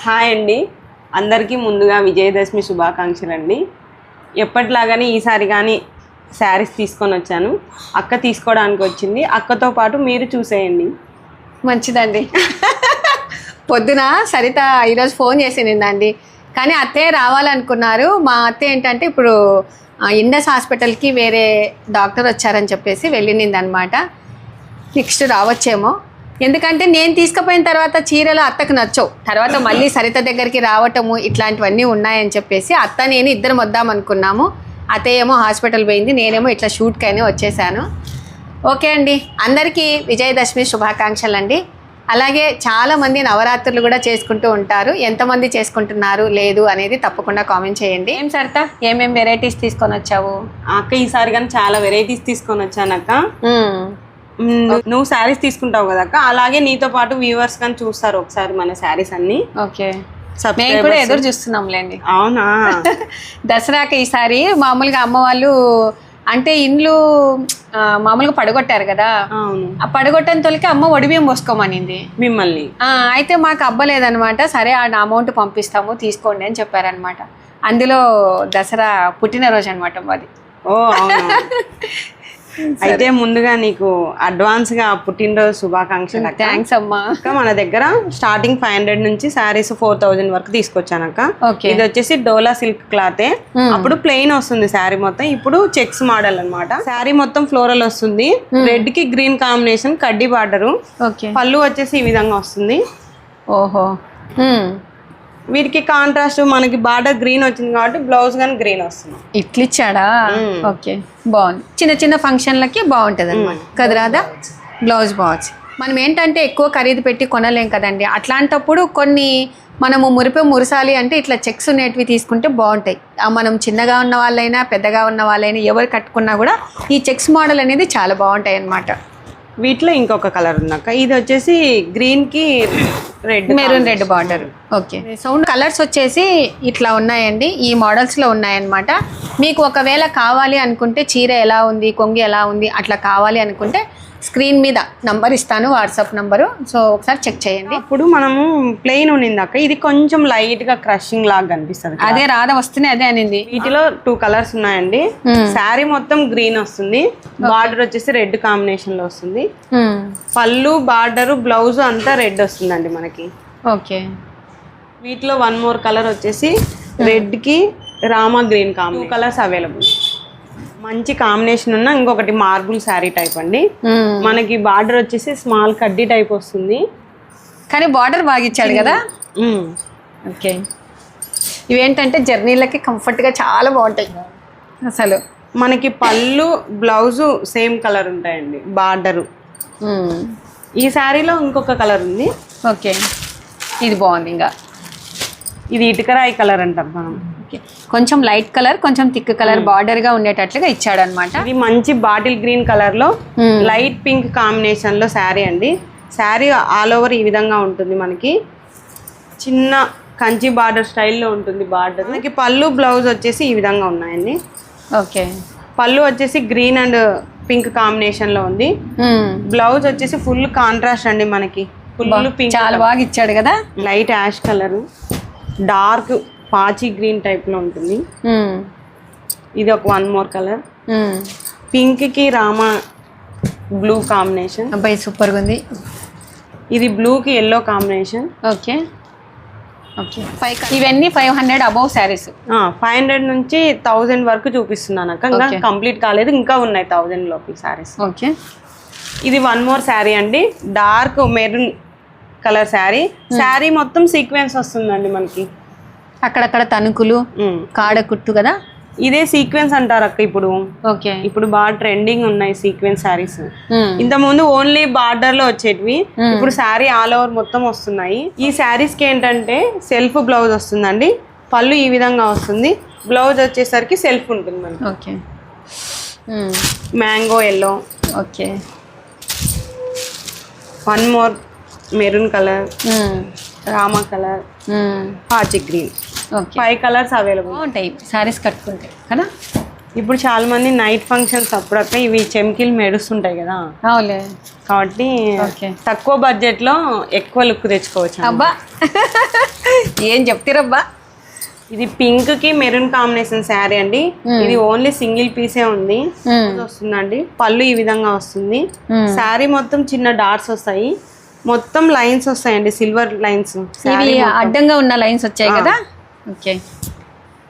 Hi అండి, అందరికీ ముందుగా విజయదశమి శుభాకాంక్షలు అండి. ఎప్పటిలాగానే ఈసారి కానీ శారీస్ తీసుకొని వచ్చాను. అక్క తీసుకోవడానికి వచ్చింది. అక్కతో పాటు మీరు చూసేయండి. మంచిదండి. పొద్దున సరిత ఈరోజు ఫోన్ చేసిందండి, కానీ అత్తయ్య రావాలనుకున్నారు. మా అత్తయ్య ఏంటంటే ఇప్పుడు ఇండస్ హాస్పిటల్కి వేరే డాక్టర్ వచ్చారని చెప్పేసి వెళ్ళింది అనమాట. నెక్స్ట్ రావచ్చేమో, ఎందుకంటే నేను తీసుకుపోయిన తర్వాత చీరలు అత్తకు నచ్చవు. తర్వాత మళ్ళీ సరిత దగ్గరికి రావటము ఇట్లాంటివన్నీ ఉన్నాయని చెప్పేసి అత్త నేను ఇద్దరం వద్దాం అనుకున్నాము. అత్తయ్య ఏమో హాస్పిటల్ పోయింది, నేనేమో ఇట్లా షూట్కైనా వచ్చేసాను. ఓకే అండి, అందరికీ విజయదశమి శుభాకాంక్షలు అండి. అలాగే చాలామంది నవరాత్రులు కూడా చేసుకుంటూ ఉంటారు. ఎంతమంది చేసుకుంటున్నారు లేదు అనేది తప్పకుండా కామెంట్ చేయండి. ఏం సరిత, ఏమేం వెరైటీస్ తీసుకొని వచ్చావు? అక్క ఈసారి కానీ చాలా వెరైటీస్ తీసుకొని వచ్చాను అక్క. నువ్వు శారీస్ తీసుకుంటావు కదా అక్క, అలాగే నీతో పాటు వ్యూవర్స్ కానీ చూస్తారు ఒకసారి మన శారీస్ అన్ని. ఓకే, మేము కూడా ఎదురు చూస్తున్నాంలేండి. అవునా? దసరాకి ఈసారి మామూలుగా అమ్మ వాళ్ళు అంటే ఇండ్లు మామూలుగా పడగొట్టారు కదా, ఆ పడగొట్టని తొలికి అమ్మ ఒడిబియ్యం పోసుకోమనింది మిమ్మల్ని. అయితే మాకు అవ్వలేదనమాట. సరే ఆ అమౌంట్ పంపిస్తాము తీసుకోండి అని చెప్పారనమాట. అందులో దసరా పుట్టినరోజు అనమాట మాది. ఓ అవునా? అయితే ముందుగా నీకు అడ్వాన్స్ గా పుట్టినరోజు శుభాకాంక్షలు. థ్యాంక్స్ అమ్మా. మన దగ్గర స్టార్టింగ్ 500 నుంచి శారీస్ 4000 వరకు తీసుకొచ్చానక్క. ఇది వచ్చేసి డోలా సిల్క్ క్లాతే. అప్పుడు ప్లెయిన్ వస్తుంది శారీ మొత్తం, ఇప్పుడు చెక్స్ మోడల్ అన్నమాట. శారీ మొత్తం ఫ్లోరల్ వస్తుంది, రెడ్ కి గ్రీన్ కాంబినేషన్ కడ్డీ బార్డర్. పళ్ళు వచ్చేసి ఈ విధంగా వస్తుంది. ఓహో, వీటికి కాంట్రాస్ట్ మనకి బార్డర్ గ్రీన్ వచ్చింది కాబట్టి బ్లౌజ్ గానీ గ్రీన్ వస్తుంది. ఇట్లిచ్చాడా? ఓకే, బాగుంది. చిన్న చిన్న ఫంక్షన్లకి బాగుంటుంది అనమాట కదా రాదా? బ్లౌజ్ బాగుంది. మనం ఏంటంటే ఎక్కువ ఖరీదు పెట్టి కొనలేం కదండి. అట్లాంటప్పుడు కొన్ని మనము మురిసాలి అంటే ఇట్లా చెక్స్ ఉండేటివి తీసుకుంటే బాగుంటాయి. మనం చిన్నగా ఉన్న వాళ్ళైనా పెద్దగా ఉన్న వాళ్ళైనా ఎవరు కట్టుకున్నా కూడా ఈ చెక్స్ మోడల్ అనేది చాలా బాగుంటాయి అన్నమాట. వీటిలో ఇంకొక కలర్ ఉందక్క, ఇది వచ్చేసి గ్రీన్ కి red, maroon red border. Okay, sound colours వచ్చేసి ఇట్లా ఉన్నాయండి, ఈ మోడల్స్లో ఉన్నాయన్నమాట. మీకు ఒకవేళ కావాలి అనుకుంటే చీర ఎలా ఉంది, కొంగు ఎలా ఉంది అట్లా కావాలి అనుకుంటే స్క్రీన్ మీద నంబర్ ఇస్తాను, వాట్సాప్ నంబరు. సో ఒకసారి చెక్ చేయండి. ఇప్పుడు మనము ప్లెయిన్ ఉన్నింది అక్క, ఇది కొంచెం లైట్ గా క్రషింగ్ లాగా కనిపిస్తుంది. అదే రాధ వస్తేనే అదే అనింది. వీటిలో 2 కలర్స్ ఉన్నాయండి. శారీ మొత్తం గ్రీన్ వస్తుంది, బార్డర్ వచ్చేసి రెడ్ కాంబినేషన్ లో వస్తుంది. పళ్ళు బార్డర్ బ్లౌజ్ అంతా రెడ్ వస్తుందండి మనకి. ఓకే, వీటిలో 1 మోర్ కలర్ వచ్చేసి రెడ్ కి రామా గ్రీన్ 2 కలర్స్ అవైలబుల్. మంచి కాంబినేషన్ ఉన్న ఇంకొకటి మార్బుల్ శారీ టైప్ అండి. మనకి బార్డర్ వచ్చేసి స్మాల్ కడ్డీ టైప్ వస్తుంది, కానీ బార్డర్ బాగా ఇచ్చాడు కదా. ఓకే, ఇవేంటంటే జర్నీలకి కంఫర్ట్గా చాలా బాగుంటాయి అసలు. మనకి పళ్ళు బ్లౌజు సేమ్ కలర్ ఉంటాయండి, బార్డరు. ఈ శారీలో ఇంకొక కలర్ ఉంది. ఓకే, ఇది బాగుంది. ఇంకా ఇది ఇటుకరాయి కలర్ అంటారు మనం. ఓకే, కొంచెం లైట్ కలర్ కొంచెం థిక్ కలర్ బార్డర్ గా ఉండేటట్లుగా ఇచ్చాడు అనమాట. ఇది మంచి బాటిల్ గ్రీన్ కలర్ లో లైట్ పింక్ కాంబినేషన్ లో శారీ అండి. శారీ ఆల్ ఓవర్ ఈ విధంగా ఉంటుంది, మనకి చిన్న కంచి బార్డర్ స్టైల్లో ఉంటుంది బార్డర్. మనకి పళ్ళు బ్లౌజ్ వచ్చేసి ఈ విధంగా ఉన్నాయండి. ఓకే, పళ్ళు వచ్చేసి గ్రీన్ అండ్ పింక్ కాంబినేషన్ లో ఉంది. బ్లౌజ్ వచ్చేసి ఫుల్ కాంట్రాస్ట్ అండి, మనకి ఫుల్ పింక్, చాలా బాగా ఇచ్చాడు కదా. లైట్ యాష్ కలర్, డార్క్ పాచి గ్రీన్ టైప్ లో ఉంటుంది. ఇది ఒక 1 మోర్ కలర్, పింక్ కి రామా బ్లూ కాంబినేషన్. అబ్బాయి సూపర్ గా ఉంది. ఇది బ్లూ కి ఎల్లో కాంబినేషన్. ఓకే ఓకే, ఇవన్నీ 500 అబౌవ్ శారీస్. 500 నుంచి 1000 వరకు చూపిస్తున్నాను అక్క, ఇంకా కంప్లీట్ కాలేదు, ఇంకా ఉన్నాయి 1000 లోపు శారీస్. ఓకే, ఇది 1 మోర్ శారీ అండి, dark maroon colour sari. Sari మొత్తం సీక్వెన్స్ వస్తుందండి మనకి, అక్కడక్కడ తణుకులు కాడ కుట్టు కదా. ఇదే సీక్వెన్స్ అంటారు అక్క ఇప్పుడు. ఓకే, ఇప్పుడు బాగా ట్రెండింగ్ ఉన్నాయి సీక్వెన్స్ శారీస్. ఇంత ముందు ఓన్లీ బార్డర్ లో వచ్చేటివి, ఇప్పుడు శారీ ఆల్ ఓవర్ మొత్తం వస్తున్నాయి. ఈ శారీస్ కి ఏంటంటే సెల్ఫ్ బ్లౌజ్ వస్తుందండి, పళ్ళు ఈ విధంగా వస్తుంది, బ్లౌజ్ వచ్చేసరికి సెల్ఫ్ ఉంటుంది మనకి. Okay, mango yellow. Okay, 1 more maroon colour, Rama colour, పాచి గ్రీన్. 5 కలర్స్ అవైలబుల్ ఉంటాయి శారీస్ కట్టుకుంటే కదా. ఇప్పుడు చాలా మంది నైట్ ఫంక్షన్స్ అప్పుడక్క ఇవి చెమ్కిలు మెరుస్తుంటాయి కదా, అవులే కాబట్టి తక్కువ బడ్జెట్ లో ఎక్కువ లుక్ తెచ్చుకోవచ్చు. అబ్బా ఏం చెప్తారబ్బా. ఇది పింక్ కి మెరూన్ కాంబినేషన్ శారీ అండి. ఇది ఓన్లీ సింగిల్ పీసే ఉంది వస్తుందండి. పళ్ళు ఈ విధంగా వస్తుంది. శారీ మొత్తం చిన్న డాట్స్ వస్తాయి, మొత్తం లైన్స్ వస్తాయండి, సిల్వర్ లైన్స్. అడ్డంగా ఉన్న లైన్స్ వచ్చాయి కదా. ఓకే,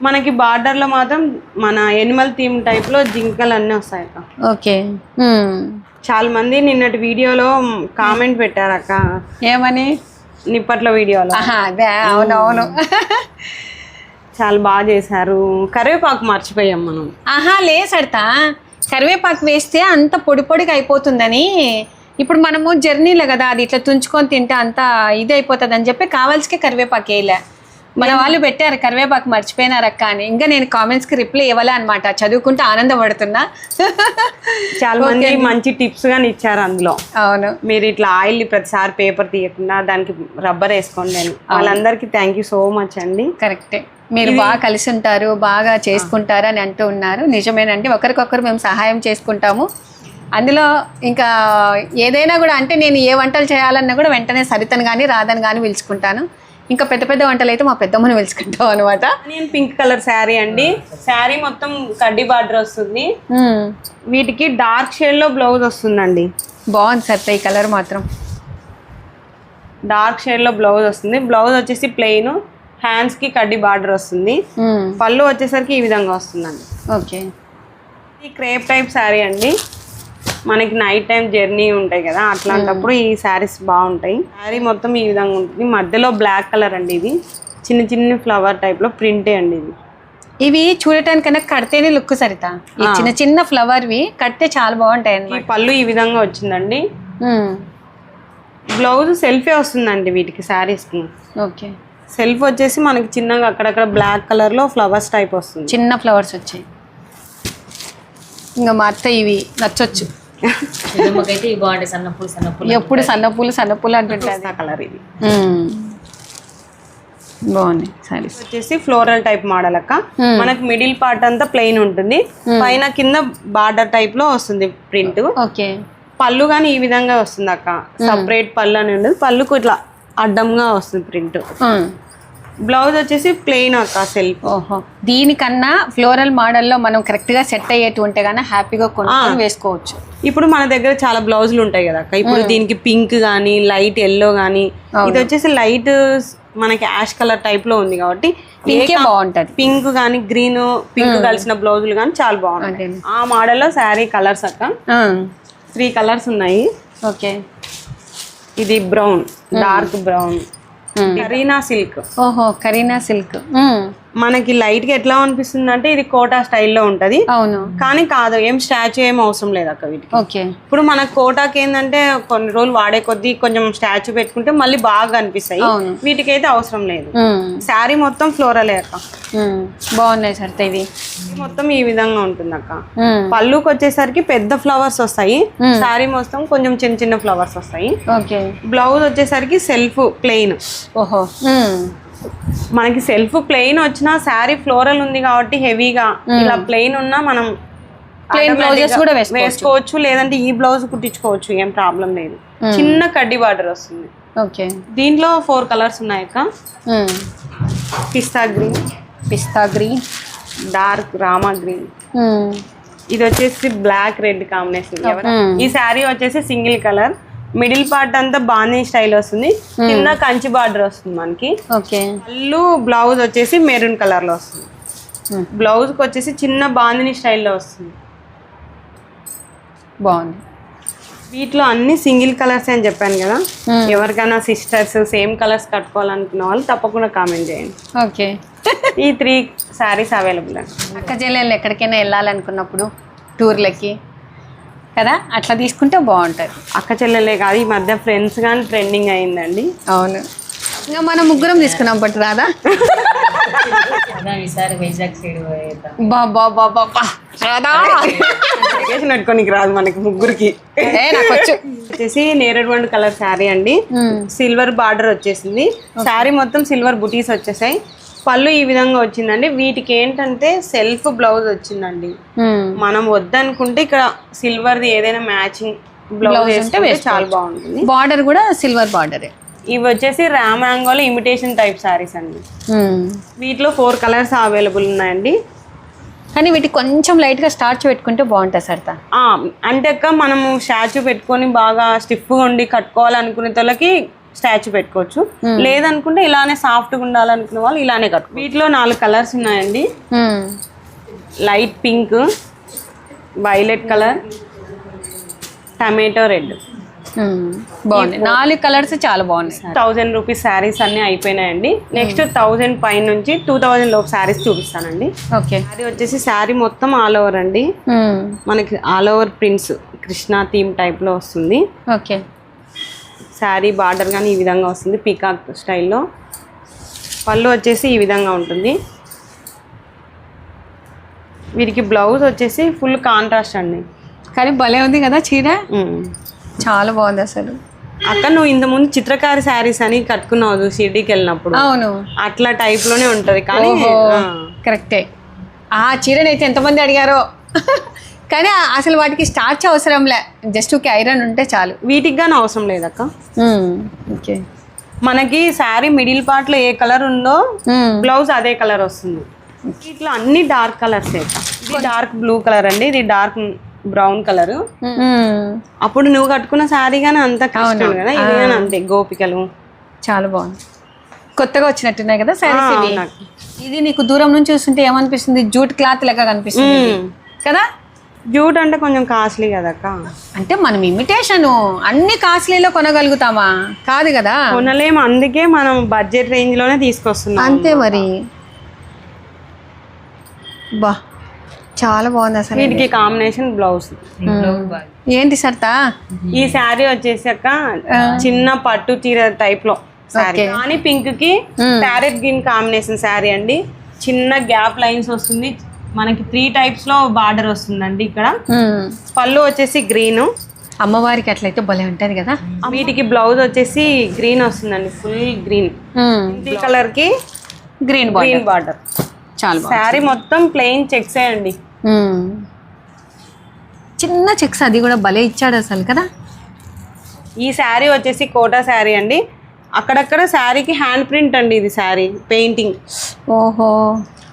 మనకి బార్డర్ లో మాత్రం మన ఎనిమల్ థీమ్ టైప్ లో జింకలు అన్నీ వస్తాయి అక్క. ఓకే, చాలా మంది నిన్నటి వీడియోలో కామెంట్ పెట్టారు అక్క. ఏమని? నిప్పట్ల వీడియోలో. అదే, అవునవును. చాలా బాగా చేశారు. కరివేపాకు మర్చిపోయాం మనం. లే సడతా, కరివేపాకు వేస్తే అంత పొడి పొడిగా అయిపోతుందని. ఇప్పుడు మనము జర్నీలో కదా, అది ఇట్లా తుంచుకొని తింటే అంత ఇది అయిపోతుంది అని చెప్పి కావాల్సికే కరివేపాకు వేయలే. మన వాళ్ళు పెట్టారు కరివేపాకు మర్చిపోయినారు అక్క అని. ఇంకా నేను కామెంట్స్ కి రిప్లై ఇవ్వాలే అనమాట, చదువుకుంటూ ఆనందపడుతున్నా. చాలా మంది మంచి టిప్స్ గాని ఇచ్చారు అందులో. అవును, మీరు ఇట్లా ఆయిల్ ప్రతిసారి పేపర్ తీయకుండా దానికి రబ్బర్ వేసుకోండి అని. వాళ్ళందరికీ థ్యాంక్ యూ సో మచ్ అండి. కరెక్టే, మీరు బాగా కలిసి ఉంటారు, బాగా చేసుకుంటారు అని అంటూ ఉన్నారు. నిజమేనండి, ఒకరికొకరు మేము సహాయం చేసుకుంటాము. అందులో ఇంకా ఏదైనా కూడా అంటే నేను ఏ వంటలు చేయాలన్నా కూడా వెంటనే సరితను కానీ రాధను కానీ పిలుచుకుంటాను. ఇంకా పెద్ద పెద్ద వంటలు అయితే మా పెద్దమ్మని పిలుచుకుంటాం అనమాట. నేను పింక్ కలర్ శారీ అండి. శారీ మొత్తం కడ్డీ బార్డర్ వస్తుంది. వీటికి డార్క్ షేడ్ లో బ్లౌజ్ వస్తుందండి. బాగుంది సరిత, ఈ కలర్ మాత్రం డార్క్ షేడ్ లో బ్లౌజ్ వస్తుంది. బ్లౌజ్ వచ్చేసి ప్లెయిన్, హ్యాండ్స్ కి కడ్డీ బార్డర్ వస్తుంది. పళ్ళు వచ్చేసరికి ఈ విధంగా వస్తుందండి. ఓకే, ఈ క్రేప్ టైప్ శారీ అండి. మనకి నైట్ టైం జర్నీ ఉంటాయి కదా, అట్లాంటప్పుడు ఈ శారీస్ బాగుంటాయి. శారీ మొత్తం ఈ విధంగా ఉంటుంది. మధ్యలో బ్లాక్ కలర్ అండి. ఇది చిన్న చిన్న ఫ్లవర్ టైప్ లో ప్రింటే అండి. ఇది ఇవి చూడటానికన్నా కడితేనే లుక్ సరిత. ఈ చిన్న చిన్న ఫ్లవర్వి కడితే చాలా బాగుంటాయి అన్నమాట. పళ్ళు ఈ విధంగా వచ్చిందండి. బ్లౌజ్ సెల్ఫే వస్తుందండి వీటికి శారీస్ కి. ఓకే, సెల్ఫ్ వచ్చేసి మనకి చిన్నగా అక్కడక్కడ బ్లాక్ కలర్ లో ఫ్లవర్స్ టైప్ వస్తుంది, చిన్న ఫ్లవర్స్ వచ్చాయి. ఇంకా మా అత్త ఇవి నచ్చొచ్చు. ఎప్పుడు సన్నపూలు అంటుంటారు. కలర్ ఇది బాగుంది. సారీస్ వచ్చేసి ఫ్లోరల్ టైప్ మోడల్ అక్క. మనకి మిడిల్ పార్ట్ అంతా ప్లెయిన్ ఉంటుంది, పైన కింద బార్డర్ టైప్ లో వస్తుంది ప్రింట్. ఓకే, పళ్ళు కానీ ఈ విధంగా వస్తుంది అక్క. సపరేట్ పళ్ళు అని ఉండదు, పళ్ళుకు ఇట్లా అడ్డంగా వస్తుంది ప్రింట్. బ్లౌజ్ వచ్చేసి ప్లెయిన్ అక్క సెల్ఫ్. ఓహో, దీనికన్నా ఫ్లోరల్ మోడల్లో మనం కరెక్ట్ గా సెట్ అయ్యేటు ఉంటే గానీ హ్యాపీగా కొనుక్కొని వేసుకోవచ్చు. ఇప్పుడు మన దగ్గర చాలా బ్లౌజులు ఉంటాయి కదా అక్క. ఇప్పుడు దీనికి పింక్ గానీ లైట్ ఎల్లో గానీ, ఇది వచ్చేసి లైట్ మనకి యాష్ కలర్ టైప్ లో ఉంది కాబట్టి బాగుంటది. పింక్ గానీ గ్రీన్ పింక్ కలిసిన బ్లౌజులు కానీ చాలా బాగుంటాయి. ఆ మోడల్ లో శారీ కలర్స్ అక్క 3 కలర్స్ ఉన్నాయి. ఓకే, ఇది brown, dark brown, Kareena silk. ఓహో, కరీనా సిల్క్. మనకి లైట్ గా ఎట్లా అనిపిస్తుంది అంటే ఇది కోటా స్టైల్లో ఉంటది. అవును, కానీ కాదు, ఏం స్టాచ్యూ ఏం అవసరం లేదు అక్క వీటికి. ఓకే, ఇప్పుడు మన కోటాకి ఏంటంటే కొన్ని రోజులు వాడే కొద్దీ కొంచెం స్టాచ్యూ పెట్టుకుంటే మళ్ళీ బాగా అనిపిస్తాయి. వీటికి అయితే అవసరం లేదు. శారీ మొత్తం ఫ్లోరలే అక్క. బాగున్నాయి సార్. ఇవి మొత్తం ఈ విధంగా ఉంటుంది అక్క. పళ్ళుకి వచ్చేసరికి పెద్ద ఫ్లవర్స్ వస్తాయి, శారీ మొత్తం కొంచెం చిన్న చిన్న ఫ్లవర్స్ వస్తాయి. ఓకే, బ్లౌజ్ వచ్చేసరికి సెల్ఫ్ ప్లెయిన్. ఓహో, మనకి సెల్ఫ్ ప్లెయిన్ వచ్చినా శారీ ఫ్లోరల్ ఉంది కాబట్టి హెవీగా ఇలా ప్లెయిన్ ఉన్నా మనం ప్లెయిన్ బ్లౌజెస్ కూడా వేసుకోవచ్చు, లేదంటే ఈ బ్లౌజ్ కుట్టించుకోవచ్చు, ఏం ప్రాబ్లం లేదు. చిన్న కడ్డీ బార్డర్ వస్తుంది. ఓకే, దీంట్లో 4 కలర్స్ ఉన్నాయి అక్క. పిస్తా గ్రీన్, డార్క్ రామా గ్రీన్, ఇది వచ్చేసి బ్లాక్ రెడ్ కాంబినేషన్. ఈ శారీ వచ్చేసి సింగిల్ కలర్, మిడిల్ పార్ట్ అంతా బాందిని స్టైల్ వస్తుంది, కింద కంచి బార్డర్ వస్తుంది మనకి. పళ్ళు బ్లౌజ్ వచ్చేసి మెరూన్ కలర్ లో వస్తుంది. బ్లౌజ్ కి వచ్చేసి చిన్న బాందిని స్టైల్లో వస్తుంది. బాగుంది. వీటిలో అన్ని సింగిల్ కలర్స్ అని చెప్పాను కదా, ఎవరికైనా సిస్టర్స్ సేమ్ కలర్స్ కట్టుకోవాలనుకున్న వాళ్ళు తప్పకుండా కామెంట్ చేయండి. ఓకే, ఈ 3 శారీస్ అవైలబుల్ అండి. అక్క చెల్లెళ్ళు ఎక్కడికైనా వెళ్ళాలనుకున్నప్పుడు టూర్లకి కదా, అట్లా తీసుకుంటే బాగుంటుంది. అక్క చెల్లెలే కాదు, ఈ మధ్య ఫ్రెండ్స్ కానీ ట్రెండింగ్ అయిందండి. అవును, ఇంకా మనం ముగ్గురం తీసుకున్నాం పట్టు రాదా. పెట్టుకోనికి రాదు మనకి ముగ్గురికి. వచ్చేసి నేరేడు కలర్ శారీ అండి. సిల్వర్ బార్డర్ వచ్చేసింది. శారీ మొత్తం సిల్వర్ బుటీస్ వచ్చేసాయి. పళ్ళు ఈ విధంగా వచ్చిందండి. వీటికి ఏంటంటే సెల్ఫ్ బ్లౌజ్ వచ్చిందండి. మనం వద్దనుకుంటే ఇక్కడ సిల్వర్ది ఏదైనా మ్యాచింగ్ బ్లౌజ్ వేస్తే చాలా బాగుంటుంది. బార్డర్ కూడా సిల్వర్ బార్డరే. ఇవి వచ్చేసి రామాంగోలో ఇమిటేషన్ టైప్ శారీస్ అండి. వీటిలో 4 కలర్స్ అవైలబుల్ ఉన్నాయండి. కానీ వీటికి కొంచెం లైట్గా స్టార్చ్ పెట్టుకుంటే బాగుంటుంది సరితా. అంటే అక్క మనము స్టాచ్యూ పెట్టుకొని బాగా స్టిఫ్గా ఉండి కట్టుకోవాలనుకునే వాళ్ళకి స్టాచ్యూ పెట్టుకోవచ్చు. లేదనుకుంటే ఇలానే సాఫ్ట్గా ఉండాలనుకునే వాళ్ళు ఇలానే కట్టు. వీటిలో 4 కలర్స్ ఉన్నాయండి. Light pink, violet colour, tomato red. బాగుంది. 4 కలర్స్ చాలా బాగున్నాయి. 1000 రూపీస్ శారీస్ అన్ని అయిపోయినాయండి. నెక్స్ట్ 1000 పై నుంచి 2000 లోపు శారీస్ చూపిస్తానండి. ఓకే. శారీ వచ్చేసి శారీ మొత్తం ఆల్ ఓవర్ అండి. మనకి all over prints Krishna theme type లో వస్తుంది. ఓకే. శారీ బార్డర్ కానీ ఈ విధంగా వస్తుంది పీకాక్ స్టైల్లో. పళ్ళు వచ్చేసి ఈ విధంగా ఉంటుంది. వీరికి బ్లౌజ్ వచ్చేసి ఫుల్ కాంట్రాస్ట్ అండి. కానీ భలే ఉంది కదా చీర, చాలా బాగుంది అసలు. అక్క నువ్వు ఇంత ముందు చిత్రకారి శారీస్ అని కట్టుకున్నావు షిర్డీకి వెళ్ళినప్పుడు. అవును, అట్లా టైప్ లోనే ఉంటది. కానీ కరెక్టే. ఆ చీరని అయితే ఎంతమంది అడిగారో. కానీ అసలు వాటికి స్టార్చ్ అవసరంలే, జస్ట్ ఒక ఐరన్ ఉంటే చాలు. వీటికి కానీ అవసరం లేదక్క. ఓకే. మనకి శారీ మిడిల్ పార్ట్ లో ఏ కలర్ ఉందో బ్లౌజ్ అదే కలర్ వస్తుంది. ఇట్లా అన్ని డార్క్ కలర్స్. ఇది డార్క్ బ్లూ కలర్ అండి, ఇది డార్క్ బ్రౌన్ కలర్. అప్పుడు నువ్వు కట్టుకున్న శారీ గానీ అంత కష్టం కదా, ఇది కానీ అంతే గోపికలు. చాలా బాగుంది, కొత్తగా వచ్చినట్టున్నాయి కదా శారీస్ ఇవి. ఇది నీకు దూరం నుంచి చూస్తుంటే ఏమనిపిస్తుంది? జూట్ క్లాత్ లెక్క కనిపిస్తుంది కదా. జూట్ అంటే కొంచెం కాస్ట్లీ కదక్క. అంటే మనం ఇమిటేషన్ అన్ని కాస్ట్లీలో కొనగలుగుతామా? కాదు కదా, కొనలేము. అందుకే మనం బడ్జెట్ రేంజ్ లోనే తీసుకొస్తున్నాం. అంతే మరి. బా చాలా బాగుంది అసలు. వీటికి కాంబినేషన్ బ్లౌజ్ ఏంటి సర్తా? ఈ శారీ వచ్చేసాక చిన్న పట్టు చీర టైప్ లో శారీ, కానీ పింక్ కి ప్యారెట్ గ్రీన్ కాంబినేషన్ శారీ అండి. చిన్న గ్యాప్ లైన్స్ వస్తుంది. మనకి 3 టైప్స్ లో బార్డర్ వస్తుందండి. ఇక్కడ పళ్ళు వచ్చేసి గ్రీన్. అమ్మవారికి అట్లయితే భలే ఉంటది కదా. వీటికి బ్లౌజ్ వచ్చేసి గ్రీన్ వస్తుందండి, ఫుల్ గ్రీన్. ఈ కలర్ కి గ్రీన్ బార్డర్. చాలా శారీ మొత్తం ప్లెయిన్ చెక్స్ అండి. చిన్న చెక్స్, అది కూడా భలే ఇచ్చాడు అసలు కదా. ఈ శారీ వచ్చేసి కోటా శారీ అండి. అక్కడక్కడ శారీకి హ్యాండ్ ప్రింట్ అండి. ఇది శారీ పెయింటింగ్. ఓహో,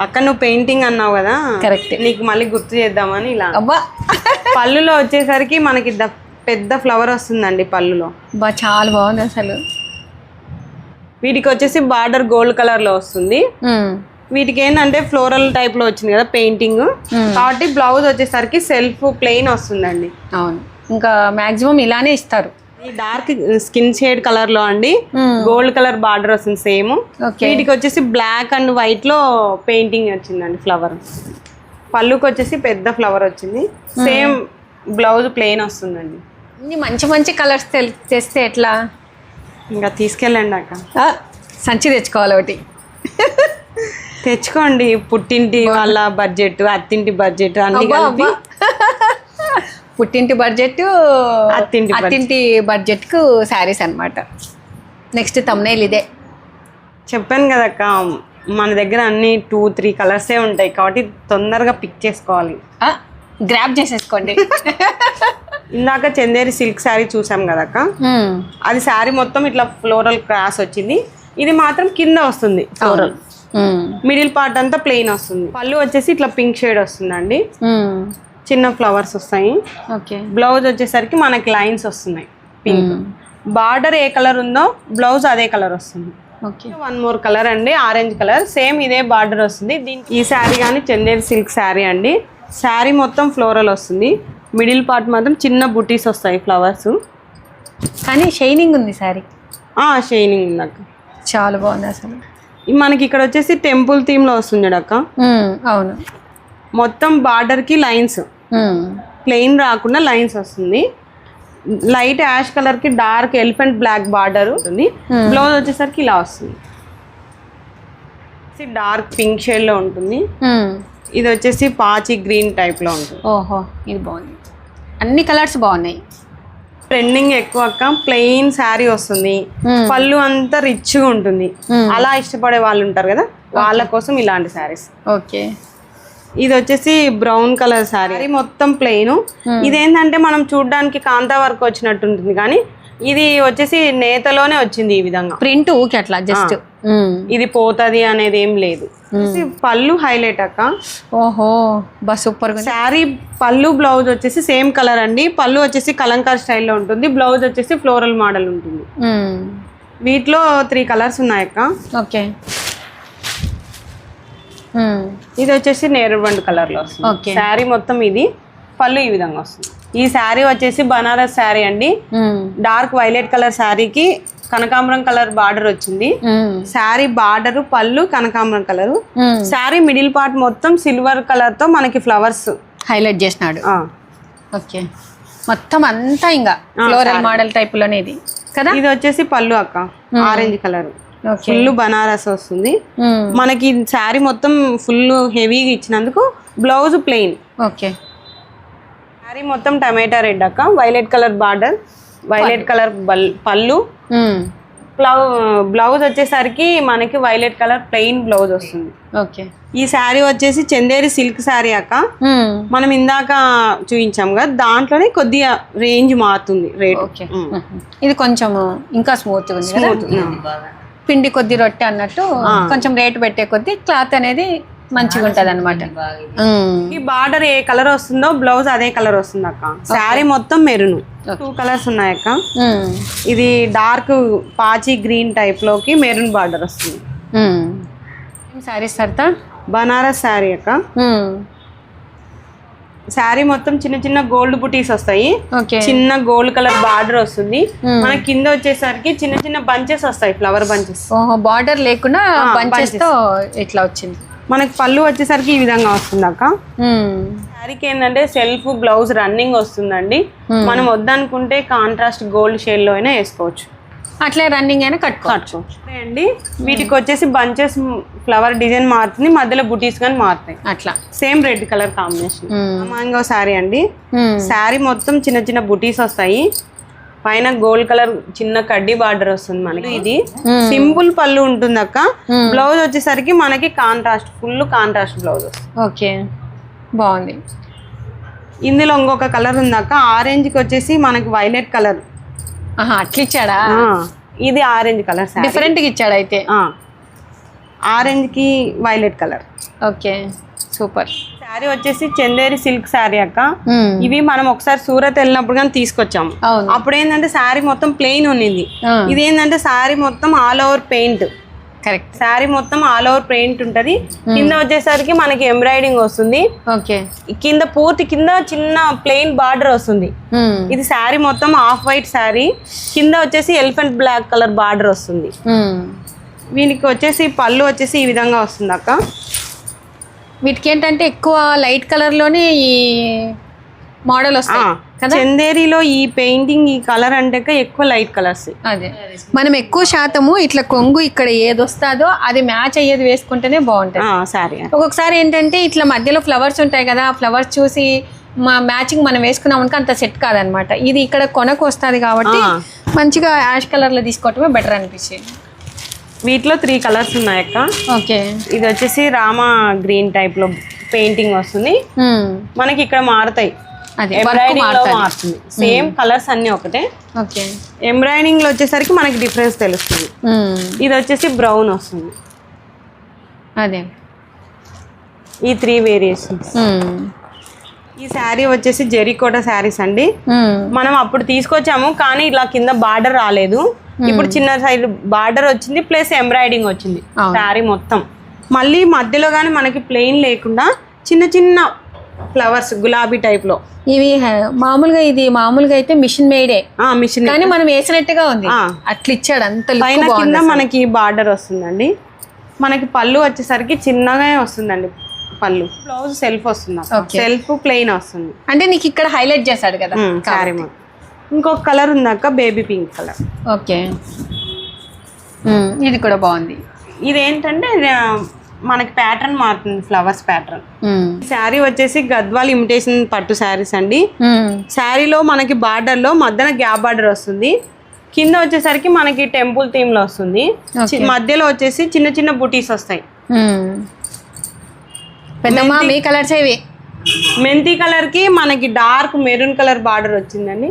అక్కడ నువ్వు పెయింటింగ్ అన్నావు కదా, కరెక్ట్. నీకు మళ్ళీ గుర్తు చేద్దామని ఇలా. అబ్బా, పళ్ళులో వచ్చేసరికి మనకి పెద్ద ఫ్లవర్ వస్తుందండి పళ్ళులో. బా చాలా బాగుంది అసలు. వీటికి వచ్చేసి బార్డర్ గోల్డ్ కలర్ లో వస్తుంది. వీటికి ఏంటంటే ఫ్లోరల్ టైప్ లో వచ్చింది కదా పెయింటింగ్, కాబట్టి బ్లౌజ్ వచ్చేసరికి సెల్ఫ్ ప్లెయిన్ వస్తుందండి. అవును, ఇంకా మాక్సిమం ఇలానే ఇస్తారు. ఈ డార్క్ స్కిన్ షేడ్ కలర్ లో అండి గోల్డ్ కలర్ బార్డర్ వస్తుంది సేమ్. వీటికి వచ్చేసి బ్లాక్ అండ్ వైట్ లో పెయింటింగ్ వచ్చిందండి ఫ్లవర్. పళ్ళుకి వచ్చేసి పెద్ద ఫ్లవర్ వచ్చింది. సేమ్ బ్లౌజ్ ప్లెయిన్ వస్తుందండి. ఇన్ని మంచి మంచి కలర్స్ తెస్తే ఎట్లా? ఇంకా తీసుకెళ్ళండి అక్క. సంచి తెచ్చుకోవాలి ఒకటి. తెచ్చుకోండి. పుట్టింటి వాళ్ళ బడ్జెట్, అత్తింటి బడ్జెట్ అన్ని కలిపి. పుట్టింటి బడ్జెట్, అత్తింటి బడ్జెట్ కు శారీస్ అన్నమాట. నెక్స్ట్ తమ్నైల్ ఇదే చెప్పాను కదక్క, మన దగ్గర అన్ని 2-3 కలర్సే ఉంటాయి కాబట్టి తొందరగా పిక్ చేసుకోవాలి, గ్రాబ్ చేసేసుకోండి. ఇందాక చందేరి సిల్క్ శారీ చూసాం కదక్క, అది శారీ మొత్తం ఇట్లా ఫ్లోరల్ క్రాస్ వచ్చింది. ఇది మాత్రం కింద వస్తుంది ఫ్లోరల్, మిడిల్ పార్ట్ అంతా ప్లెయిన్ వస్తుంది. పళ్ళు వచ్చేసి ఇట్లా పింక్ షేడ్ వస్తుందండి, చిన్న ఫ్లవర్స్ వస్తాయి. బ్లౌజ్ వచ్చేసరికి మనకి లైన్స్ వస్తున్నాయి పింక్. బార్డర్ ఏ కలర్ ఉందో బ్లౌజ్ అదే కలర్ వస్తుంది. 1 మోర్ కలర్ అండి, ఆరెంజ్ కలర్, సేమ్ ఇదే బార్డర్ వస్తుంది. ఈ శారీ కానీ చందేరి సిల్క్ శారీ అండి. శారీ మొత్తం ఫ్లోరల్ వస్తుంది, మిడిల్ పార్ట్ మాత్రం చిన్న బుటీస్ వస్తాయి ఫ్లవర్స్. కానీ షైనింగ్ ఉంది శారీ. షైనింగ్ ఉంది అక్క, చాలా బాగుంది అసలు. మనకి ఇక్కడ వచ్చేసి టెంపుల్ థీమ్ లో వస్తుంది అక్క. అవును, మొత్తం బార్డర్ కి లైన్స్, ప్లెయిన్ రాకుండా లైన్స్ వస్తుంది. లైట్ యాష్ కలర్ కి డార్క్ ఎలిఫెంట్ బ్లాక్ బార్డర్ ఉంటుంది. బ్లౌజ్ వచ్చేసరికి ఇలా వస్తుంది, డార్క్ పింక్ షేడ్ లో ఉంటుంది. ఇది వచ్చేసి పాచి గ్రీన్ టైప్ లో ఉంటుంది. ఓహో, ఇది బాగుంది. అన్ని కలర్స్ బాగున్నాయి. ట్రెండింగ్ ఎక్కువ అక్క, ప్లెయిన్ శారీ వస్తుంది, పళ్ళు అంతా రిచ్ గా ఉంటుంది. అలా ఇష్టపడే వాళ్ళు ఉంటారు కదా, వాళ్ళ కోసం ఇలాంటి శారీస్. ఓకే. ఇది వచ్చేసి బ్రౌన్ కలర్ శారీ మొత్తం ప్లెయిన్. ఇదేంటంటే మనం చూడడానికి కాంతా వర్క్ వచ్చినట్టు ఉంటుంది, కానీ ఇది వచ్చేసి నేతలోనే వచ్చింది ఈ విధంగా ప్రింట్. ఓకే, అట్లా జస్ట్ ఇది పోతది అనేది ఏం లేదు. పళ్ళు హైలైట్ అక్క. ఓహో బా సూపర్. శారీ పళ్ళు బ్లౌజ్ వచ్చేసి సేమ్ కలర్ అండి. పళ్ళు వచ్చేసి కలంకార్ స్టైల్లో ఉంటుంది, బ్లౌజ్ వచ్చేసి ఫ్లోరల్ మోడల్ ఉంటుంది. వీటిలో 3 కలర్స్ ఉన్నాయక్క. ఓకే. ఇది వచ్చేసి నేరుబండ్ కలర్ లో వస్తుంది. శారీ మొత్తం ఇది, పళ్ళు ఈ విధంగా వస్తుంది. ఈ శారీ వచ్చేసి బనారస్ శారీ అండి. డార్క్ వైలెట్ కలర్ శారీకి కనకాంబరం కలర్ బార్డర్ వచ్చింది. శారీ బార్డర్, పళ్ళు కనకాంబరం కలర్. శారీ మిడిల్ పార్ట్ మొత్తం సిల్వర్ కలర్ తో మనకి ఫ్లవర్స్ హైలైట్ చేసినాడు. ఓకే, మొత్తం అంతా ఇంకా ఫ్లోరల్ మోడల్ టైప్ లోనే ఇది కదా. ఇది వచ్చేసి పళ్ళు అక్క, ఆరెంజ్ కలర్, ఫుల్ బనారస్ వస్తుంది మనకి. శారీ మొత్తం ఫుల్ హెవీగా ఇచ్చినందుకు బ్లౌజ్ ప్లెయిన్. ఓకే. శారీ మొత్తం టమాటా రెడ్ అక్క, violet colour border, violet colour పళ్ళు. బ్లౌజ్ వచ్చేసరికి మనకి వైలెట్ కలర్ ప్లెయిన్ బ్లౌజ్ వస్తుంది. ఓకే. ఈ శారీ వచ్చేసి చందేరి సిల్క్ శారీ అక్క. మనం ఇందాక చూపించాం కదా, దాంట్లోనే కొద్దిగా రేంజ్ మారుతుంది రేట్. ఇది కొంచెం ఇంకా స్మూత్ ఉంది, పిండి కొద్ది రొట్టె అన్నట్టు. కొంచెం రేటు పెట్టే కొద్ది క్లాత్ అనేది మంచిగా ఉంటది అనమాట. ఈ బార్డర్ ఏ కలర్ వస్తుందో బ్లౌజ్ అదే కలర్ వస్తుంది అక్క. శారీ మొత్తం మెరూన్. 2 కలర్స్ ఉన్నాయక్క. ఇది డార్క్ పాచి గ్రీన్ టైప్ లోకి మెరూన్ బార్డర్ వస్తుంది. శారీస్ సర్తా బనారస్ శారీ అక్క. శారీ మొత్తం చిన్న చిన్న గోల్డ్ బుటీస్ వస్తాయి. చిన్న గోల్డ్ కలర్ బార్డర్ వస్తుంది. మన కింద వచ్చేసరికి చిన్న చిన్న బంచెస్ వస్తాయి, ఫ్లవర్ బంచెస్. బార్డర్ లేకుండా బంచెస్ తో ఇట్లా వచ్చింది. మనకి పళ్ళు వచ్చేసరికి ఈ విధంగా వస్తుంది అక్క. శారీకి ఏంటంటే సెల్ఫ్ బ్లౌజ్ రన్నింగ్ వస్తుందండి. మనం వద్దనుకుంటే కాంట్రాస్ట్ గోల్డ్ షేడ్ లో అయినా వేసుకోవచ్చు, అట్లే రన్నింగ్ అయినా కట్టుకోవచ్చు అండి. వీటికి వచ్చేసి బంచెస్ ఫ్లవర్ డిజైన్ మారుతుంది, మధ్యలో బుటీస్ కానీ మారుతాయి. అట్లా same same red colour combination. Mango sari అండి. శారీ మొత్తం చిన్న చిన్న బుటీస్ వస్తాయి, పైన గోల్డ్ కలర్ చిన్న కడ్డీ బార్డర్ వస్తుంది మనకి. ఇది సింపుల్ పళ్ళు ఉంటుంది అక్క. బ్లౌజ్ వచ్చేసరికి మనకి కాంట్రాస్ట్, ఫుల్ కాంట్రాస్ట్ బ్లౌజ్ వస్తుంది. ఓకే, బాగుంది. ఇందులో ఇంకొక కలర్ ఉంది అక్క. ఆరెంజ్ కి వచ్చేసి మనకి వైలెట్ కలర్. అట్లా ఇచ్చాడా? ఇది ఆరెంజ్ కలర్, డిఫరెంట్ గా ఇచ్చాడు అయితే. ఆరెంజ్ కి violet colour. Okay, super. Sari వచ్చేసి చందేరి సిల్క్ శారీ అక్క. ఇవి మనం ఒకసారి సూరత్ వెళ్ళినప్పుడు కానీ తీసుకొచ్చాము. అప్పుడు ఏంటంటే శారీ మొత్తం ప్లెయిన్ ఉన్నింది. ఇది ఏంటంటే శారీ మొత్తం all over paint. Correct. Sari మొత్తం ఆల్ ఓవర్ పెయింట్ ఉంటది. కింద వచ్చేసరికి మనకి ఎంబ్రాయిడింగ్ వస్తుంది. ఓకే. కింద పూర్తి కింద చిన్న ప్లెయిన్ బార్డర్ వస్తుంది. ఇది శారీ మొత్తం ఆఫ్ వైట్ శారీ, కింద వచ్చేసి ఎలిఫెంట్ బ్లాక్ కలర్ బార్డర్ వస్తుంది. వీనికి వచ్చేసి పళ్ళు వచ్చేసి ఈ విధంగా వస్తుంది అక్క. వీటికి ఏంటంటే ఎక్కువ లైట్ కలర్ లోనే ఈ మోడల్ వస్తాయి. చందేరిలో ఈ పెయింటింగ్ ఈ కలర్ అంటే ఎక్కువ లైట్ కలర్స్. అదే మనం ఎక్కువ శాతము ఇట్లా కొంగు ఇక్కడ ఏది వస్తుందో అది మ్యాచ్ అయ్యేది వేసుకుంటేనే బాగుంటుంది సారీ. ఒక్కొక్కసారి ఏంటంటే ఇట్లా మధ్యలో ఫ్లవర్స్ ఉంటాయి కదా, ఆ ఫ్లవర్స్ చూసి మ్యాచింగ్ మనం వేసుకున్నాం అనుకో అంత సెట్ కాదనమాట. ఇది ఇక్కడ కొనకు వస్తుంది కాబట్టి మంచిగా యాష్ కలర్ లో తీసుకోవటమే బెటర్ అనిపించింది. వీటిలో 3 కలర్స్ ఉన్నాయి అక్క. ఓకే. ఇది వచ్చేసి రామా గ్రీన్ టైప్ లో పెయింటింగ్ వస్తుంది మనకి. ఇక్కడ మారుతాయి, ఎంబ్రాయిడింగ్ లో మారుతుంది. సేమ్ కలర్స్ అన్ని ఒకటే. ఓకే. ఎంబ్రాయిడింగ్ లో వచ్చేసరికి మనకి డిఫరెన్స్ తెలుస్తుంది. ఇది వచ్చేసి బ్రౌన్ వస్తుంది. అదే ఈ 3 వేరియేషన్స్. ఈ శారీ వచ్చేసి జెరీకోట శారీస్ అండి. మనం అప్పుడు తీసుకొచ్చాము కానీ ఇలా కింద బార్డర్ రాలేదు. ఇప్పుడు చిన్న సైడ్ బార్డర్ వచ్చింది, ప్లస్ ఎంబ్రాయిడింగ్ వచ్చింది శారీ మొత్తం. మళ్ళీ మధ్యలో కానీ మనకి ప్లెయిన్ లేకుండా చిన్న చిన్న ఫ్లవర్స్ గులాబీ టైప్ లో. ఇవి మామూలుగా ఇది మామూలుగా అయితే మిషన్ మేడే, మిషన్ కానీ మనం వేసినట్టుగా ఉంది. అట్లా ఇచ్చాడు అంత. పైన కింద మనకి బార్డర్ వస్తుందండి. మనకి పళ్ళు వచ్చేసరికి చిన్నగా వస్తుందండి పళ్ళు. బ్లౌజ్ సెల్ఫ్ వస్తుంది, సెల్ఫ్ ప్లెయిన్ వస్తుంది. అంటే నీకు ఇక్కడ హైలైట్ చేశాడు కదా శారీ. ఇంకొక కలర్ ఉందాక బేబీ పింక్ కలర్. ఓకే, ఇది కూడా బాగుంది. ఇది ఏంటంటే మనకి ప్యాటర్న్ మారుతుంది, ఫ్లవర్స్ ప్యాటర్న్. శారీ వచ్చేసి గద్వాల్ ఇమిటేషన్ పట్టు శారీస్ అండి. శారీలో మనకి బార్డర్ లో మధ్యన గ్యాప్ బార్డర్ వస్తుంది. కింద వచ్చేసరికి మనకి టెంపుల్ థీమ్ లో వస్తుంది. మధ్యలో వచ్చేసి చిన్న చిన్న బుటీస్ వస్తాయి. పెద్దమ్మా మీ కలర్స్ ఇవి. మెంతి కలర్ కి మనకి డార్క్ మెరూన్ కలర్ బార్డర్ వచ్చిందండి.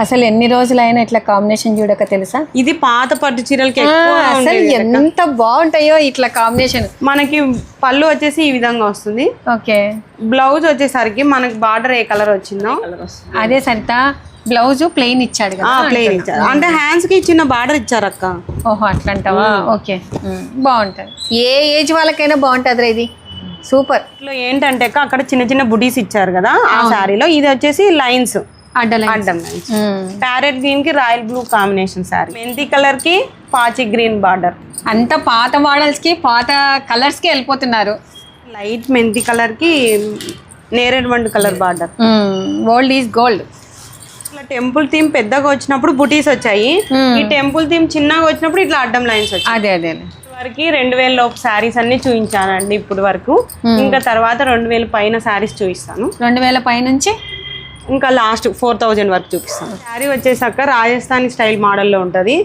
అసలు ఎన్ని రోజులైనా ఇట్లా కాంబినేషన్ చూడక తెలుసా. ఇది పాత పట్టు చీరలకి అసలు ఎంత బాగుంటాయో ఇట్లా కాంబినేషన్. మనకి పళ్ళు వచ్చేసి ఈ విధంగా వస్తుంది. ఓకే. బ్లౌజ్ వచ్చేసరికి మనకి బార్డర్ ఏ కలర్ వచ్చిందో అదే సరిత బ్లౌజ్ ప్లెయిన్ ఇచ్చాడు కదా. ప్లెయిన్ ఇచ్చారు అంటే హ్యాండ్స్ కి చిన్న బార్డర్ ఇచ్చారు అక్క. ఓహో అట్లంటావా. ఓకే బాగుంటది. ఏ ఏజ్ వాళ్ళకైనా బాగుంటది ఇది. సూపర్. ఇట్లా ఏంటంటే అక్కడ చిన్న చిన్న బుటీస్ ఇచ్చారు కదా ఆ శారీలో. ఇది వచ్చేసి లైన్స్ అడ్డం లైన్స్. ప్యారెట్ గ్రీన్ కి రాయల్ బ్లూ కాంబినేషన్ శారీ. మెంతి కలర్ కి పాచి గ్రీన్ బార్డర్. అంత పాత మోడల్స్ కి పాత కలర్స్ కి వెళ్ళిపోతున్నారు. లైట్ మెంతి కలర్ కి నేరేడ్ వండు colour border. Old is gold. ఇట్లా టెంపుల్ థీమ్ పెద్దగా వచ్చినప్పుడు బుటీస్ వచ్చాయి. ఈ టెంపుల్ థీమ్ చిన్నగా వచ్చినప్పుడు ఇట్లా అడ్డం లైన్స్ వచ్చాయి. అదే అదే వరకు 2000 లోపు శారీస్ అన్ని చూపించానండి ఇప్పుడు వరకు. ఇంకా తర్వాత 2000 పైన శారీస్ చూపిస్తాను. 2000 పై నుంచి ఇంకా లాస్ట్ 4000 వరకు చూపిస్తాను. శారీ వచ్చేసాక రాజస్థానీ స్టైల్ మోడల్లో ఉంటది.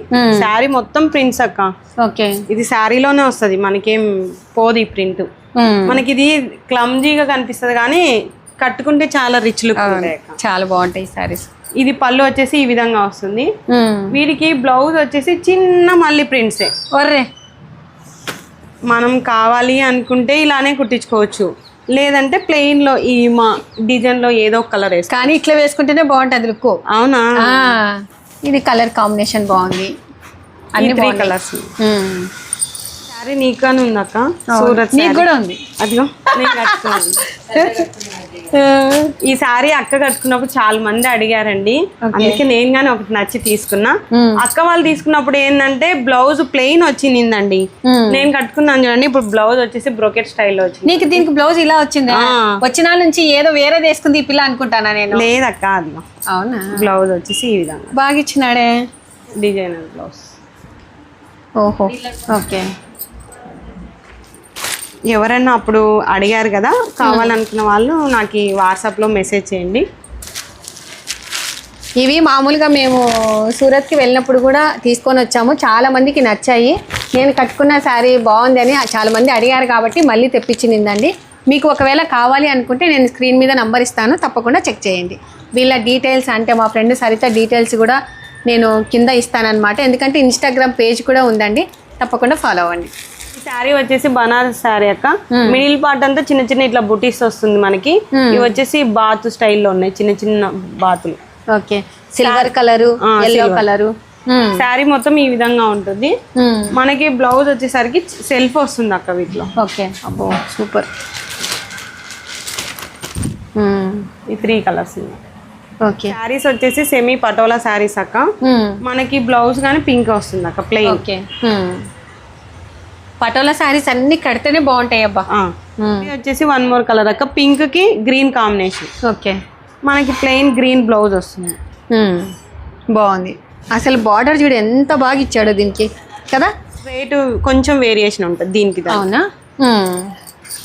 శారీ మొత్తం ప్రింట్స్ అక్క. ఓకే. ఇది శారీలోనే వస్తుంది, మనకేం పోదు ఈ ప్రింట్. మనకి ఇది క్లమ్జీగా కనిపిస్తుంది కానీ కట్టుకుంటే చాలా రిచ్ లుక్ ఉంటాయి. చాలా బాగుంటాయి శారీస్. ఇది పళ్ళు వచ్చేసి ఈ విధంగా వస్తుంది. వీడికి బ్లౌజ్ వచ్చేసి చిన్న మళ్ళీ ప్రింట్సే. ఒర్రే మనం కావాలి అనుకుంటే ఇలానే కుట్టించుకోవచ్చు, లేదంటే ప్లెయిన్ లో ఈ మా డిజైన్ లో ఏదో ఒక కలర్ వేసుకో. కానీ ఇట్లా వేసుకుంటేనే బాగుంటుంది లుక్. అవునా. ఇది కలర్ కాంబినేషన్ బాగుంది. అన్ని 3 కలర్స్. శారీ నీకానే ఉందక్క. సూరత్ నీకు కూడా ఉంది. అదిగో నేను కట్టుకున్నాను. ఈ శారీ అక్క కట్టుకున్నప్పుడు చాలా మంది అడిగారండి, అందుకే నేను గానీ ఒకటి నచ్చి తీసుకున్నా. అక్క వాళ్ళు తీసుకున్నప్పుడు ఏంటంటే బ్లౌజ్ ప్లెయిన్ వచ్చిందండి. నేను కట్టుకున్నాను చూడండి, ఇప్పుడు బ్లౌజ్ వచ్చేసి బ్రోకెట్ స్టైల్లో వచ్చింది. నీకు దీనికి బ్లౌజ్ ఇలా వచ్చింది. వచ్చిన నుంచి ఏదో వేరే వేసుకుంది ఈ పిల్ల అనుకుంటానా నేను. లేదక్క అది. అవునా. బ్లౌజ్ వచ్చేసి ఈ విధంగా బాగా ఇచ్చినాడే డిజైనర్ బ్లౌజ్. ఓహో ఓకే. ఎవరైనా అప్పుడు అడిగారు కదా, కావాలనుకున్న వాళ్ళు నాకు వాట్సాప్లో మెసేజ్ చేయండి. ఇవి మామూలుగా మేము సూరత్కి వెళ్ళినప్పుడు కూడా తీసుకొని వచ్చాము. చాలా మందికి నచ్చాయి. నేను కట్టుకున్న శారీ బాగుంది అని చాలా మంది అడిగారు కాబట్టి మళ్ళీ తెప్పించిందండి. మీకు ఒకవేళ కావాలి అనుకుంటే నేను స్క్రీన్ మీద నంబర్ ఇస్తాను, తప్పకుండా చెక్ చేయండి. వీళ్ళ డీటెయిల్స్ అంటే మా ఫ్రెండ్ సరిత డీటెయిల్స్ కూడా నేను కింద ఇస్తానన్నమాట. ఎందుకంటే ఇన్స్టాగ్రామ్ పేజ్ కూడా ఉందండి, తప్పకుండా ఫాలో అవ్వండి. ఈ శారీ వచ్చేసి బనారస్ శారీ అక్క. మిడిల్ పార్ట్ అంతా చిన్న చిన్న ఇట్లా బుటీస్ వస్తుంది మనకి. ఇవి వచ్చేసి బాత్ స్టైల్లో ఉన్నాయి, చిన్న చిన్న బాతులు. Okay. Silver colour, yellow colour. Sari మొత్తం ఈ విధంగా ఉంటుంది. మనకి బ్లౌజ్ వచ్చేసరికి సెల్ఫ్ వస్తుంది అక్క వీటిలో. ఓకే. అబ్బో సూపర్. ఈ 3 కలర్స్. ఓకే. శారీస్ వచ్చేసి సెమీ పటోలా శారీస్ అక్క. మనకి బ్లౌజ్ కానీ పింక్ వస్తుంది అక్క ప్లెయిన్. ఓకే. పటోలా శారీస్ అన్ని కడితేనే బాగుంటాయి అబ్బా. ఇది వచ్చేసి 1 మోర్ కలర్ అక్క, పింక్ కి గ్రీన్ కాంబినేషన్. ఓకే. మనకి ప్లెయిన్ గ్రీన్ బ్లౌజ్ వస్తుంది. బాగుంది. అసలు బార్డర్ చూడు ఎంత బాగా ఇచ్చాడో దీనికి కదా. రేటు కొంచెం వేరియేషన్ ఉంటుంది దీనికి. అవునా.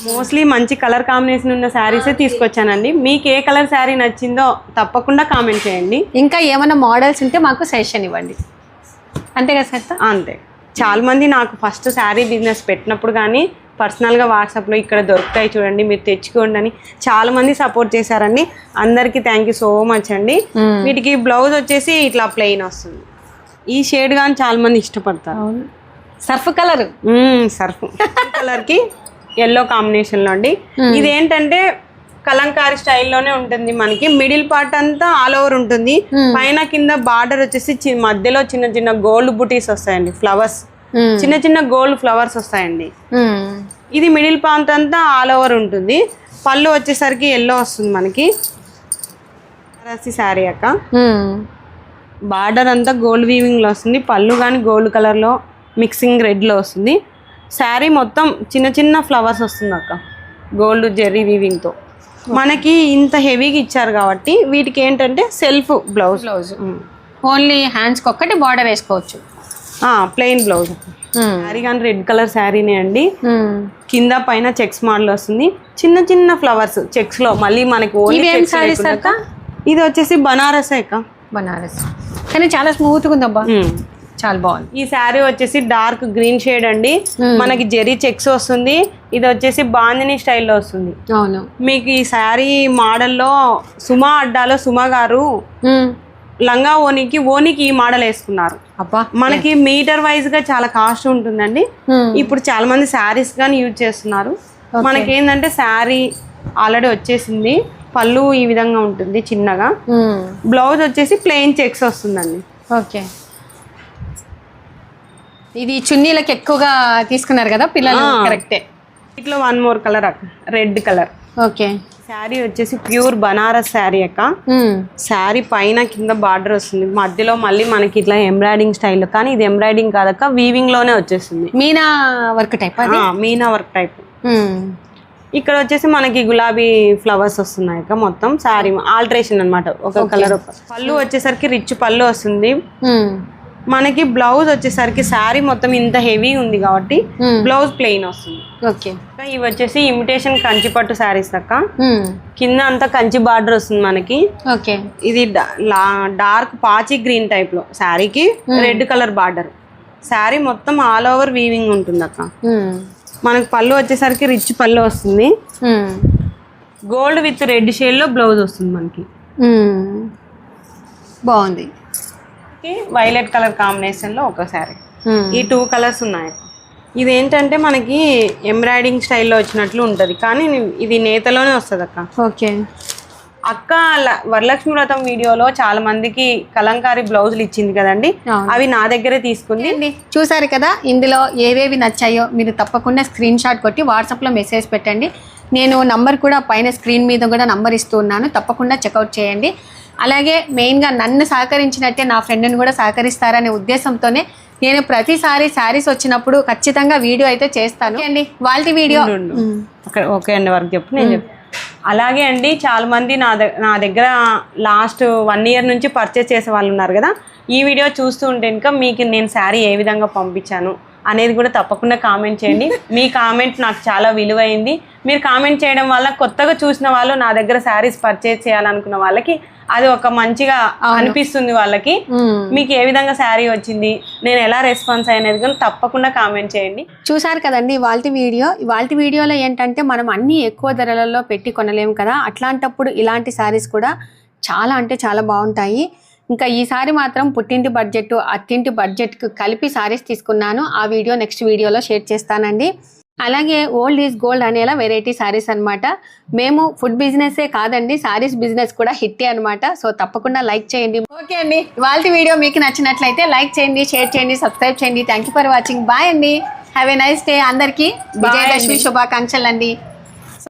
మోస్ట్లీ మంచి కలర్ కాంబినేషన్ ఉన్న శారీసే తీసుకొచ్చానండి. మీకు ఏ కలర్ శారీ నచ్చిందో తప్పకుండా కామెంట్ చేయండి. ఇంకా ఏమైనా మోడల్స్ ఉంటే మాకు సజెషన్ ఇవ్వండి. అంతే కదా సార్. అంతే. చాలా మంది నాకు ఫస్ట్ శారీ బిజినెస్ పెట్టినప్పుడు కానీ పర్సనల్గా వాట్సాప్లో ఇక్కడ దొరుకుతాయి చూడండి, మీరు తెచ్చుకోండి అని చాలా మంది సపోర్ట్ చేశారండి. అందరికీ థ్యాంక్ యూ సో మచ్ అండి. వీటికి బ్లౌజ్ వచ్చేసి ఇట్లా ప్లెయిన్ వస్తుంది. ఈ షేడ్ కానీ చాలా మంది ఇష్టపడతారు. Surf colour. సర్ఫ్ కలర్కి ఎల్లో కాంబినేషన్లో అండి. ఇది ఏంటంటే కలంకారీ స్టైల్లోనే ఉంటుంది. మనకి మిడిల్ పార్ట్ అంతా ఆల్ ఓవర్ ఉంటుంది. పైన కింద బార్డర్ వచ్చేసి మధ్యలో చిన్న చిన్న గోల్డ్ బుటీస్ వస్తాయండి, ఫ్లవర్స్, చిన్న చిన్న గోల్డ్ ఫ్లవర్స్ వస్తాయండి. ఇది మిడిల్ పార్ట్ అంతా ఆల్ ఓవర్ ఉంటుంది. పళ్ళు వచ్చేసరికి ఎల్లో వస్తుంది మనకి. శారీ అక్క. బార్డర్ అంతా గోల్డ్ వీవింగ్ లో వస్తుంది. పళ్ళు కానీ గోల్డ్ కలర్ లో మిక్సింగ్ రెడ్ లో వస్తుంది. శారీ మొత్తం చిన్న చిన్న ఫ్లవర్స్ వస్తుంది అక్క, గోల్డ్ జెర్రీ వీవింగ్ తో. మనకి ఇంత హెవీగా ఇచ్చారు కాబట్టి వీటికి ఏంటంటే సెల్ఫ్ బ్లౌజ్. ఓన్లీ హ్యాండ్స్ కి ఒక్కటి బార్డర్ వేసుకోవచ్చు. Plain blouse. శారీ కానీ రెడ్ కలర్ శారీనే అండి. కింద పైన చెక్స్ మోడల్ వస్తుంది, చిన్న చిన్న ఫ్లవర్స్ చెక్స్ లో. మళ్ళీ మనకి ఇది వచ్చేసి బనారస్ అక్క. బనారస్ కానీ చాలా స్మూత్ గా ఉందబ్బా. చాలా బాగుంది. ఈ శారీ వచ్చేసి డార్క్ గ్రీన్ షేడ్ అండి, మనకి జెరీ చెక్స్ వస్తుంది. ఇది వచ్చేసి బాందిని స్టైల్లో వస్తుంది. అవును, మీకు ఈ శారీ మోడల్లో సుమా అడ్డాలో సుమా గారు లంగా ఓనికి ఈ మోడల్ వేసుకున్నారు. అబ్బా, మనకి మీటర్ వైజ్ గా చాలా కాస్ట్ ఉంటుందండి. ఇప్పుడు చాలా మంది శారీస్ గానీ యూజ్ చేస్తున్నారు. మనకి ఏంటంటే శారీ ఆల్రెడీ వచ్చేసింది, పళ్ళు ఈ విధంగా ఉంటుంది చిన్నగా, బ్లౌజ్ వచ్చేసి ప్లెయిన్ చెక్స్ వస్తుందండి. ఓకే, ఇది చున్నీలకు ఎక్కువగా తీసుకున్నారు కదా పిల్లలు. కరెక్టే. ఇట్లా one more colour red colour. Okay, sari వచ్చేసి ప్యూర్ బనారస్ శారీ అక్క. శారీ పైన కింద బార్డర్ వస్తుంది, మధ్యలో మళ్ళీ మనకి ఇట్లా ఎంబ్రాయిడింగ్ స్టైల్, కానీ ఇది ఎంబ్రాయిడింగ్ కాదక్క, వీవింగ్ లోనే వచ్చేస్తుంది. Meena work type. Meena work type. ఇక్కడ వచ్చేసి మనకి గులాబీ ఫ్లవర్స్ వస్తున్నాయి అక్క. మొత్తం శారీ ఆల్టరేషన్ అన్నమాట, ఒక కలర్. పళ్ళు వచ్చేసరికి రిచ్ పళ్ళు వస్తుంది. మనకి బ్లౌజ్ వచ్చేసరికి శారీ మొత్తం ఇంత హెవీ ఉంది కాబట్టి బ్లౌజ్ ప్లెయిన్ వస్తుంది. ఓకే, ఇవి వచ్చేసి ఇమిటేషన్ కంచి పట్టు శారీస్ అక్క. కింద అంతా కంచి బార్డర్ వస్తుంది మనకి. ఓకే, ఇది డార్క్ పాచి గ్రీన్ టైప్ లో శారీకి రెడ్ కలర్ బార్డర్. శారీ మొత్తం ఆల్ ఓవర్ వీవింగ్ ఉంటుంది అక్క. మనకి పళ్ళు వచ్చేసరికి రిచ్ పళ్ళు వస్తుంది. గోల్డ్ విత్ రెడ్ షేడ్ లో బ్లౌజ్ వస్తుంది మనకి. బాగుంది. వైలెట్ కలర్ కాంబినేషన్ లో ఒక శారీ. ఈ 2 కలర్స్ ఉన్నాయి. ఇది ఏంటంటే మనకి ఎంబ్రాయిడింగ్ స్టైల్లో వచ్చినట్లు ఉంటది, కానీ ఇది నేతలోనే వస్తుంది అక్క. ఓకే అక్క వరలక్ష్మి వ్రతం వీడియోలో చాలా మందికి కలంకారీ బ్లౌజులు ఇచ్చింది కదండి, అవి నా దగ్గరే తీసుకుంది. చూసారు కదా, ఇందులో ఏవేవి నచ్చాయో మీరు తప్పకుండా స్క్రీన్ షాట్ కొట్టి వాట్సాప్లో మెసేజ్ పెట్టండి. నేను నంబర్ కూడా పైన స్క్రీన్ మీద కూడా నంబర్ ఇస్తూ ఉన్నాను, తప్పకుండా చెక్అవుట్ చేయండి. అలాగే మెయిన్గా నన్ను సహకరించినట్టే నా ఫ్రెండ్ని కూడా సహకరిస్తారనే ఉద్దేశంతోనే నేను ప్రతిసారి శారీస్ వచ్చినప్పుడు ఖచ్చితంగా వీడియో అయితే చేస్తాను అండి. వాళ్ళ వీడియో ఓకే అండి, వరకు చెప్పు నేను చెప్పు. అలాగే అండి, చాలా మంది నా దగ్గర లాస్ట్ 1 year నుంచి పర్చేస్ చేసే వాళ్ళు ఉన్నారు కదా. ఈ వీడియో చూస్తూ ఉంటే ఇంకా మీకు నేను శారీ ఏ విధంగా పంపించాను అనేది కూడా తప్పకుండా కామెంట్ చేయండి. మీ కామెంట్ నాకు చాలా విలువైంది. మీరు కామెంట్ చేయడం వల్ల కొత్తగా చూసిన వాళ్ళు నా దగ్గర శారీస్ పర్చేస్ చేయాలనుకున్న వాళ్ళకి అది ఒక మంచిగా అనిపిస్తుంది. వాళ్ళకి మీకు ఏ విధంగా శారీ వచ్చింది, నేను ఎలా రెస్పాన్స్ అయినది కానీ తప్పకుండా కామెంట్ చేయండి. చూసారు కదండి ఇవాళ వీడియోలో ఏంటంటే మనం అన్ని ఎక్కువ ధరలలో పెట్టి కొనలేము కదా, అట్లాంటప్పుడు ఇలాంటి శారీస్ కూడా చాలా అంటే చాలా బాగుంటాయి. ఇంకా ఈసారి మాత్రం పుట్టింటి బడ్జెట్ అత్తింటి బడ్జెట్కు కలిపి శారీస్ తీసుకున్నాను. ఆ వీడియో నెక్స్ట్ వీడియోలో షేర్ చేస్తానండి. అలాగే ఓల్డ్ ఈజ్ గోల్డ్ అనేలా వెరైటీ శారీస్ అనమాట. మేము ఫుడ్ బిజినెస్సే కాదండి, శారీస్ బిజినెస్ కూడా హిట్టే అనమాట. సో తప్పకుండా లైక్ చేయండి. ఓకే అండి, వాళ్ళ వీడియో మీకు నచ్చినట్లయితే లైక్ చేయండి, షేర్ చేయండి, సబ్స్క్రైబ్ చేయండి. Thank you for watching. Bye అండి, హ్యావ్ ఎ నైస్ డే. అందరికీ విజయదశమి శుభాకాంక్షలు అండి.